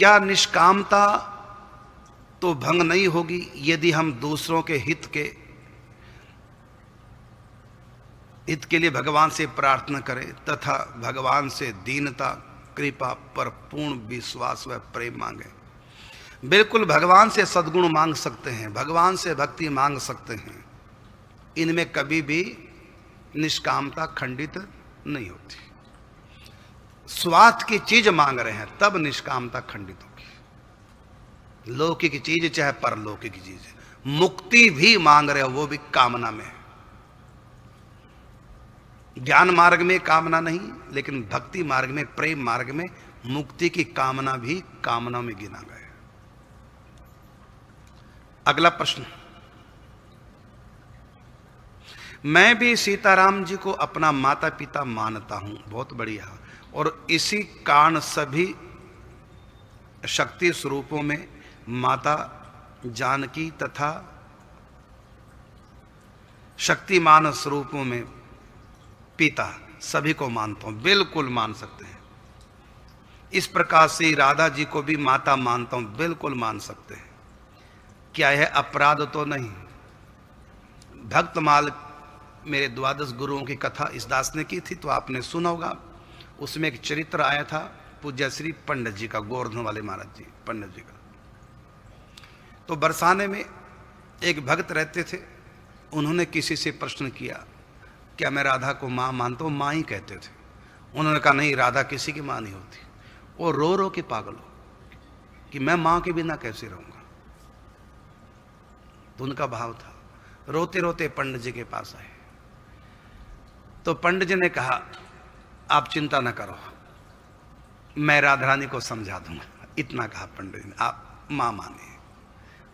क्या निष्कामता तो भंग नहीं होगी यदि हम दूसरों के हित के लिए भगवान से प्रार्थना करें तथा भगवान से दीनता, कृपा पर पूर्ण विश्वास व प्रेम मांगे। बिल्कुल भगवान से सद्गुण मांग सकते हैं, भगवान से भक्ति मांग सकते हैं। इनमें कभी भी निष्कामता खंडित नहीं होती। स्वार्थ की चीज मांग रहे हैं तब निष्कामता खंडित होगी। लौकिक चीज चाहे परलौकिक चीज, मुक्ति भी मांग रहे हो वो भी कामना में। ज्ञान मार्ग में कामना नहीं, लेकिन भक्ति मार्ग में, प्रेम मार्ग में मुक्ति की कामना भी कामना में गिना गया। अगला प्रश्न, मैं भी सीताराम जी को अपना माता पिता मानता हूं। बहुत बढ़िया। और इसी कारण सभी शक्ति स्वरूपों में माता जानकी तथा शक्तिमान स्वरूपों में पिता सभी को मानता हूं। बिल्कुल मान सकते हैं। इस प्रकार से राधा जी को भी माता मानता हूं। बिल्कुल मान सकते हैं। क्या यह अपराध तो नहीं? भक्तमाल मेरे द्वादश गुरुओं की कथा इस दास ने की थी तो आपने सुना होगा। उसमें एक चरित्र आया था पूज्य श्री पंडित जी का, गोवर्धन वाले महाराज जी पंडित जी का। तो बरसाने में एक भक्त रहते थे। उन्होंने किसी से प्रश्न किया, क्या मैं राधा को माँ मानता हूँ? माँ ही कहते थे। उन्होंने कहा नहीं, राधा किसी की माँ नहीं होती। वो रो रो के पागल हो कि मैं माँ के बिना कैसे रहूंगा। तो उनका भाव था। रोते रोते पंडित जी के पास आए तो पंडित जी ने कहा आप चिंता न करो, मैं राधा रानी को समझा दूंगा। इतना कहा पंडित जी ने, आप मां माने।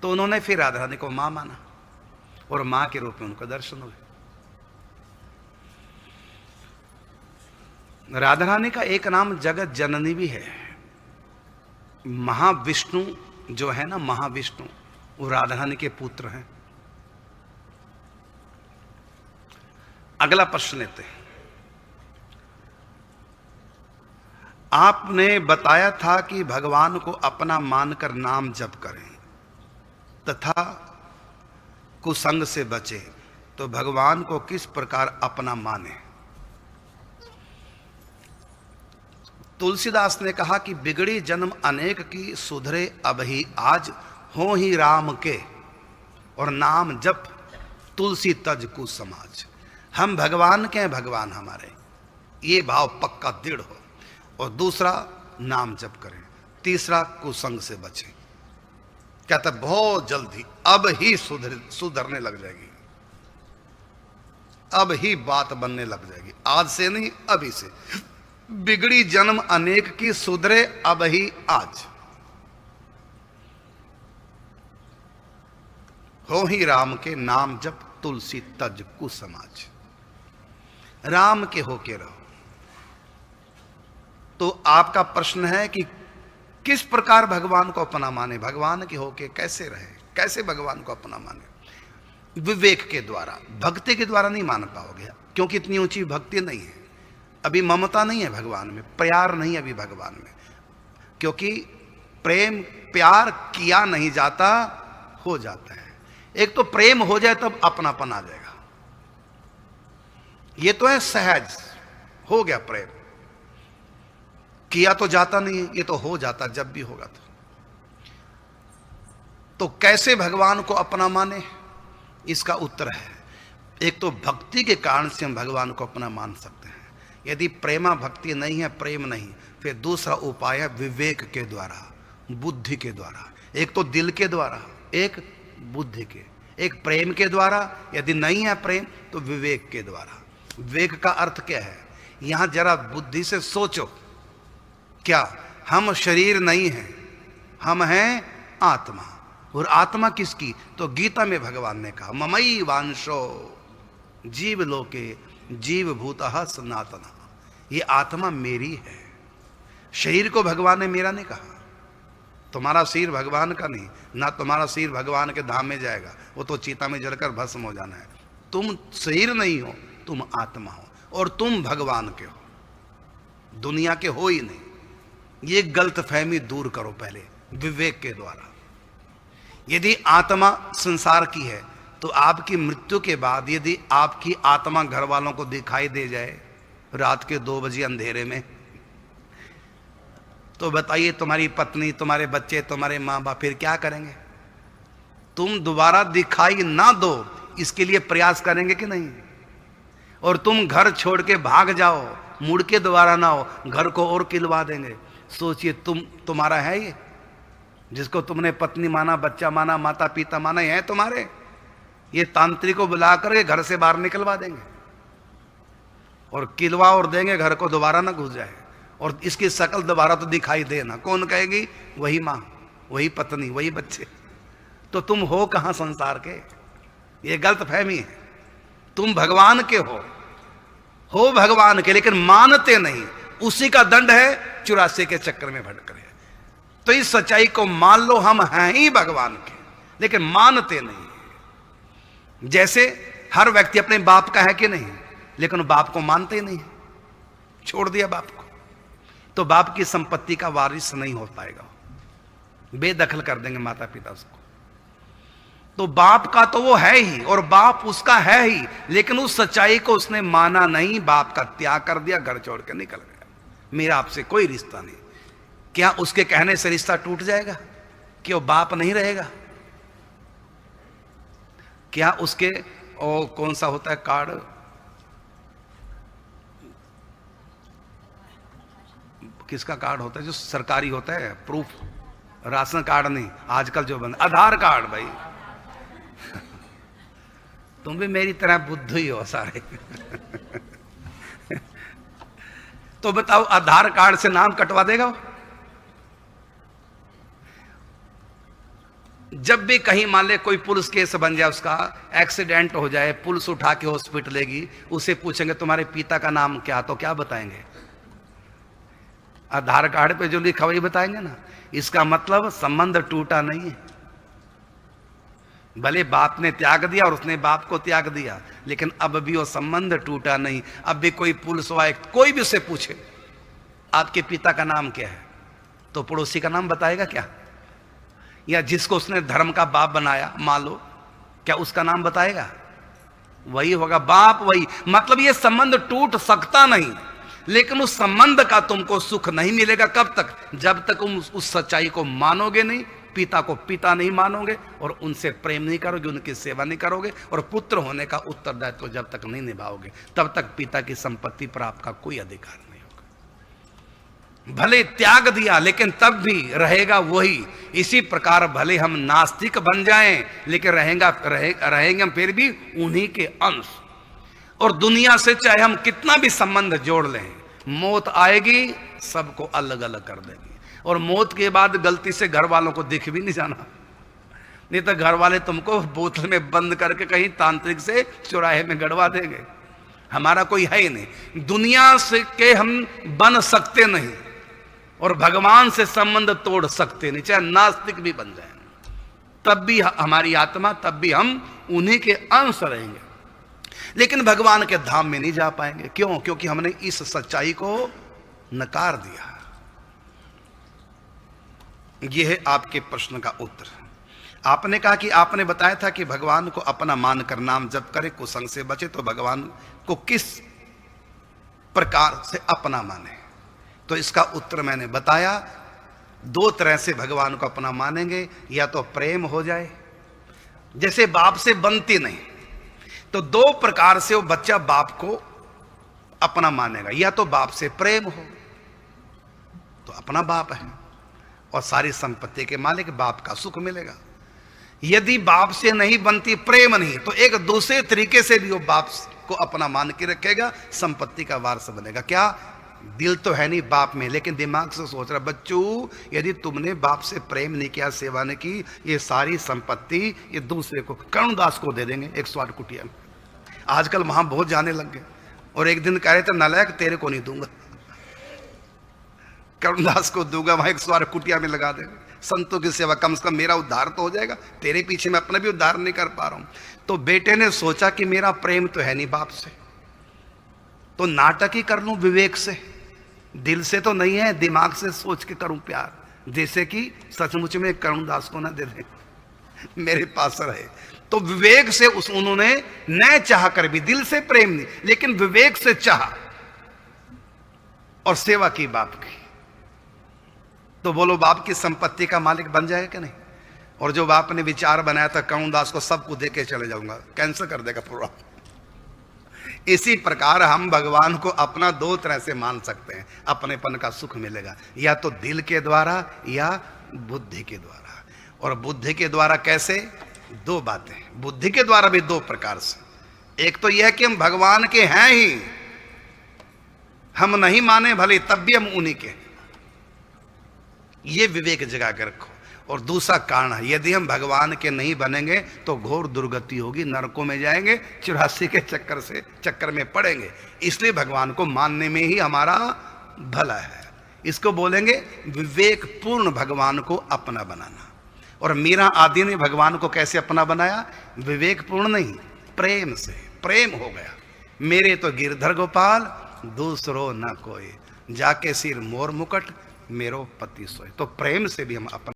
तो उन्होंने फिर राधा रानी को मां माना और मां के रूप में उनको दर्शन हुए। राधा रानी का एक नाम जगत जननी भी है। महाविष्णु जो है ना, महाविष्णु, वो राधा रानी के पुत्र हैं। अगला प्रश्न लेते हैं। आपने बताया था कि भगवान को अपना मानकर नाम जप करें तथा कुसंग से बचे, तो भगवान को किस प्रकार अपना माने? तुलसीदास ने कहा कि बिगड़ी जन्म अनेक की, सुधरे अब ही आज, हो ही राम के और नाम जप, तुलसी तज कु समाज। हम भगवान के हैं, भगवान हमारे, ये भाव पक्का दृढ़ हो। और दूसरा, नाम जप करें। तीसरा, कुसंग से बचें। कहता बहुत जल्दी अब ही सुधरने लग जाएगी, अब ही बात बनने लग जाएगी। आज से नहीं, अभी से। बिगड़ी जन्म अनेक की, सुधरे अब ही आज, हो ही राम के नाम जप, तुलसी तज कु समाज। राम के होके रहो। तो आपका प्रश्न है कि किस प्रकार भगवान को अपना माने, भगवान के होके कैसे रहे, कैसे भगवान को अपना माने? विवेक के द्वारा, भक्ति के द्वारा नहीं मान पाओगे, क्योंकि इतनी ऊंची भक्ति नहीं है। अभी ममता नहीं है भगवान में, प्यार नहीं है अभी भगवान में, क्योंकि प्रेम प्यार किया नहीं जाता, हो जाता है। एक तो प्रेम हो जाए तब अपनापन आ जाएगा। ये तो है सहज, हो गया प्रेम, किया तो जाता नहीं, ये तो हो जाता जब भी होगा। तो कैसे भगवान को अपना माने? इसका उत्तर है, एक तो भक्ति के कारण से हम भगवान को अपना मान सकते हैं। यदि प्रेमा भक्ति नहीं है, प्रेम नहीं, फिर दूसरा उपाय है विवेक के द्वारा, बुद्धि के द्वारा। एक तो दिल के द्वारा, एक बुद्धि के, एक प्रेम के द्वारा। यदि नहीं है प्रेम तो विवेक के द्वारा। विवेक का अर्थ क्या है? यहां जरा बुद्धि से सोचो, क्या हम शरीर नहीं हैं, हम हैं आत्मा। और आत्मा किसकी? तो गीता में भगवान ने कहा ममई वांशो जीव लोके जीव भूतः सनातन। ये आत्मा मेरी है। शरीर को भगवान ने मेरा नहीं कहा। तुम्हारा शरीर भगवान का नहीं, ना तुम्हारा शरीर भगवान के धाम में जाएगा, वो तो चीता में जलकर भस्म हो जाना है। तुम शरीर नहीं हो, तुम आत्मा हो और तुम भगवान के हो, दुनिया के हो ही नहीं। ये गलतफहमी दूर करो पहले विवेक के द्वारा। यदि आत्मा संसार की है तो आपकी मृत्यु के बाद यदि आपकी आत्मा घर वालों को दिखाई दे जाए रात के 2 बजे अंधेरे में, तो बताइए तुम्हारी पत्नी, तुम्हारे बच्चे, तुम्हारे माँ बाप फिर क्या करेंगे? तुम दोबारा दिखाई ना दो इसके लिए प्रयास करेंगे कि नहीं? और तुम घर छोड़ के भाग जाओ, मुड़ के दोबारा ना हो, घर को और किलवा देंगे। सोचिए तुम्हारा है ये, जिसको तुमने पत्नी माना, बच्चा माना, माता पिता माना, ये है तुम्हारे? ये तांत्रिक को बुला करके घर से बाहर निकलवा देंगे और किलवा और देंगे, घर को दोबारा ना घुस जाए और इसकी शक्ल दोबारा तो दिखाई दे ना। कौन कहेगी? वही माँ, वही पत्नी, वही बच्चे। तो तुम हो कहां संसार के? ये गलत फहमी है। तुम भगवान के हो भगवान के, लेकिन मानते नहीं। उसी का दंड है 84 के चक्कर में भटक रहे। तो इस सच्चाई को मान लो, हम हैं ही भगवान के, लेकिन मानते नहीं। जैसे हर व्यक्ति अपने बाप का है कि नहीं, लेकिन बाप को मानते ही नहीं, छोड़ दिया बाप को, तो बाप की संपत्ति का वारिस नहीं हो पाएगा, बेदखल कर देंगे माता पिता उसको। तो बाप का तो वो है ही और बाप उसका है ही, लेकिन उस सच्चाई को उसने माना नहीं, बाप का त्याग कर दिया, घर छोड़ के निकल गया। मेरा आपसे कोई रिश्ता नहीं। क्या उसके कहने से रिश्ता टूट जाएगा? कि वो बाप नहीं रहेगा? क्या उसके कौन सा होता है कार्ड, किसका कार्ड होता है जो सरकारी होता है, प्रूफ, राशन कार्ड नहीं, आजकल जो बंद, आधार कार्ड। भाई तुम भी मेरी तरह बुद्धू ही हो सारे। तो बताओ, आधार कार्ड से नाम कटवा देगा वो? जब भी कहीं मान ले कोई पुलिस केस बन जाए, उसका एक्सीडेंट हो जाए, पुलिस उठा के हॉस्पिटल लेगी, उसे पूछेंगे तुम्हारे पिता का नाम क्या, तो क्या बताएंगे? आधार कार्ड पे जो लिखा वही बताएंगे ना। इसका मतलब संबंध टूटा नहीं है। भले बाप ने त्याग दिया और उसने बाप को त्याग दिया, लेकिन अब भी वो संबंध टूटा नहीं। अब भी कोई पुलिस वाला कोई भी उससे पूछे आपके पिता का नाम क्या है, तो पड़ोसी का नाम बताएगा क्या? या जिसको उसने धर्म का बाप बनाया मान लो, क्या उसका नाम बताएगा? वही होगा, बाप वही। मतलब ये संबंध टूट सकता नहीं, लेकिन उस संबंध का तुमको सुख नहीं मिलेगा। कब तक? जब तक तुम उस सच्चाई को मानोगे नहीं, पिता को पिता नहीं मानोगे और उनसे प्रेम नहीं करोगे, उनकी सेवा नहीं करोगे और पुत्र होने का उत्तरदायित्व जब तक नहीं निभाओगे, तब तक पिता की संपत्ति पर आपका कोई अधिकार नहीं होगा। भले त्याग दिया, लेकिन तब भी रहेगा वही। इसी प्रकार भले हम नास्तिक बन जाएं, लेकिन रहेंगे हम फिर भी उन्हीं के अंश। और दुनिया से चाहे हम कितना भी संबंध जोड़ लें, मौत आएगी, सबको अलग अलग कर देगी। और मौत के बाद गलती से घर वालों को दिख भी नहीं जाना, नहीं तो घर वाले तुमको बोतल में बंद करके कहीं तांत्रिक से चौराहे में गड़वा देंगे। हमारा कोई है ही नहीं। दुनिया से के हम बन सकते नहीं और भगवान से संबंध तोड़ सकते नहीं, चाहे नास्तिक भी बन जाए, तब भी हमारी आत्मा, तब भी हम उन्हीं के अंश रहेंगे, लेकिन भगवान के धाम में नहीं जा पाएंगे। क्यों? क्योंकि हमने इस सच्चाई को नकार दिया। यह है आपके प्रश्न का उत्तर। आपने कहा कि आपने बताया था कि भगवान को अपना मानकर नाम जप करे, कुसंग से बचे, तो भगवान को किस प्रकार से अपना माने? तो इसका उत्तर मैंने बताया। 2 तरह से भगवान को अपना मानेंगे। या तो प्रेम हो जाए, जैसे बाप से बनती नहीं, तो 2 प्रकार से वो बच्चा बाप को अपना मानेगा। या तो बाप से प्रेम हो तो अपना बाप है और सारी संपत्ति के मालिक, बाप का सुख मिलेगा। यदि बाप से नहीं बनती, प्रेम नहीं, तो एक दूसरे तरीके से भी वो बाप को अपना मान के रखेगा, संपत्ति का वारस बनेगा। क्या? दिल तो है नहीं बाप में, लेकिन दिमाग से सोच रहा, बच्चों यदि तुमने बाप से प्रेम नहीं किया, सेवा नहीं की, ये सारी संपत्ति ये दूसरे को, कर्णदास को दे देंगे 108 कुटिया में। आजकल वहां बहुत जाने लग गए और एक दिन कह रहे थे, नालायक तेरे को नहीं दूंगा, कर्णदास को दूंगा, वहां 108 कुटिया में लगा देंगे। संतों की सेवा, कम से कम मेरा उद्धार तो हो जाएगा, तेरे पीछे मैं अपना भी उद्धार नहीं कर पा रहा हूं। तो बेटे ने सोचा कि मेरा प्रेम तो है नहीं बाप से, तो नाटक ही कर लूं विवेक से, दिल से तो नहीं है, दिमाग से सोच के करूं प्यार, जैसे कि सचमुच में करुणदास को ना दे दे, मेरे पास रहे। तो विवेक से उन्होंने न चाह कर भी, दिल से प्रेम नहीं, लेकिन विवेक से चाह और सेवा की बाप की। तो बोलो बाप की संपत्ति का मालिक बन जाएगा कि नहीं? और जो बाप ने विचार बनाया था करुणदास को सब कुछ दे के चले जाऊंगा, कैंसिल कर देगा पूरा। इसी प्रकार हम भगवान को अपना दो तरह से मान सकते हैं, अपनेपन का सुख मिलेगा या तो दिल के द्वारा या बुद्धि के द्वारा। और बुद्धि के द्वारा कैसे? दो बातें, बुद्धि के द्वारा भी दो प्रकार से। एक तो यह कि हम भगवान के हैं ही, हम नहीं माने भले तब भी हम उन्हीं के, ये विवेक जगा के रखो। और दूसरा कारण है, यदि हम भगवान के नहीं बनेंगे तो घोर दुर्गति होगी, नरकों में जाएंगे, 84 के चक्कर में पड़ेंगे। इसलिए भगवान को मानने में ही हमारा भला है। इसको बोलेंगे विवेक पूर्ण भगवान को अपना बनाना। और मीरा आदि ने भगवान को कैसे अपना बनाया? विवेक पूर्ण नहीं, प्रेम से। प्रेम हो गया, मेरे तो गिरधर गोपाल दूसरो न कोई, जाके सिर मोर मुकट मेरो पति सोए। तो प्रेम से भी हम अपना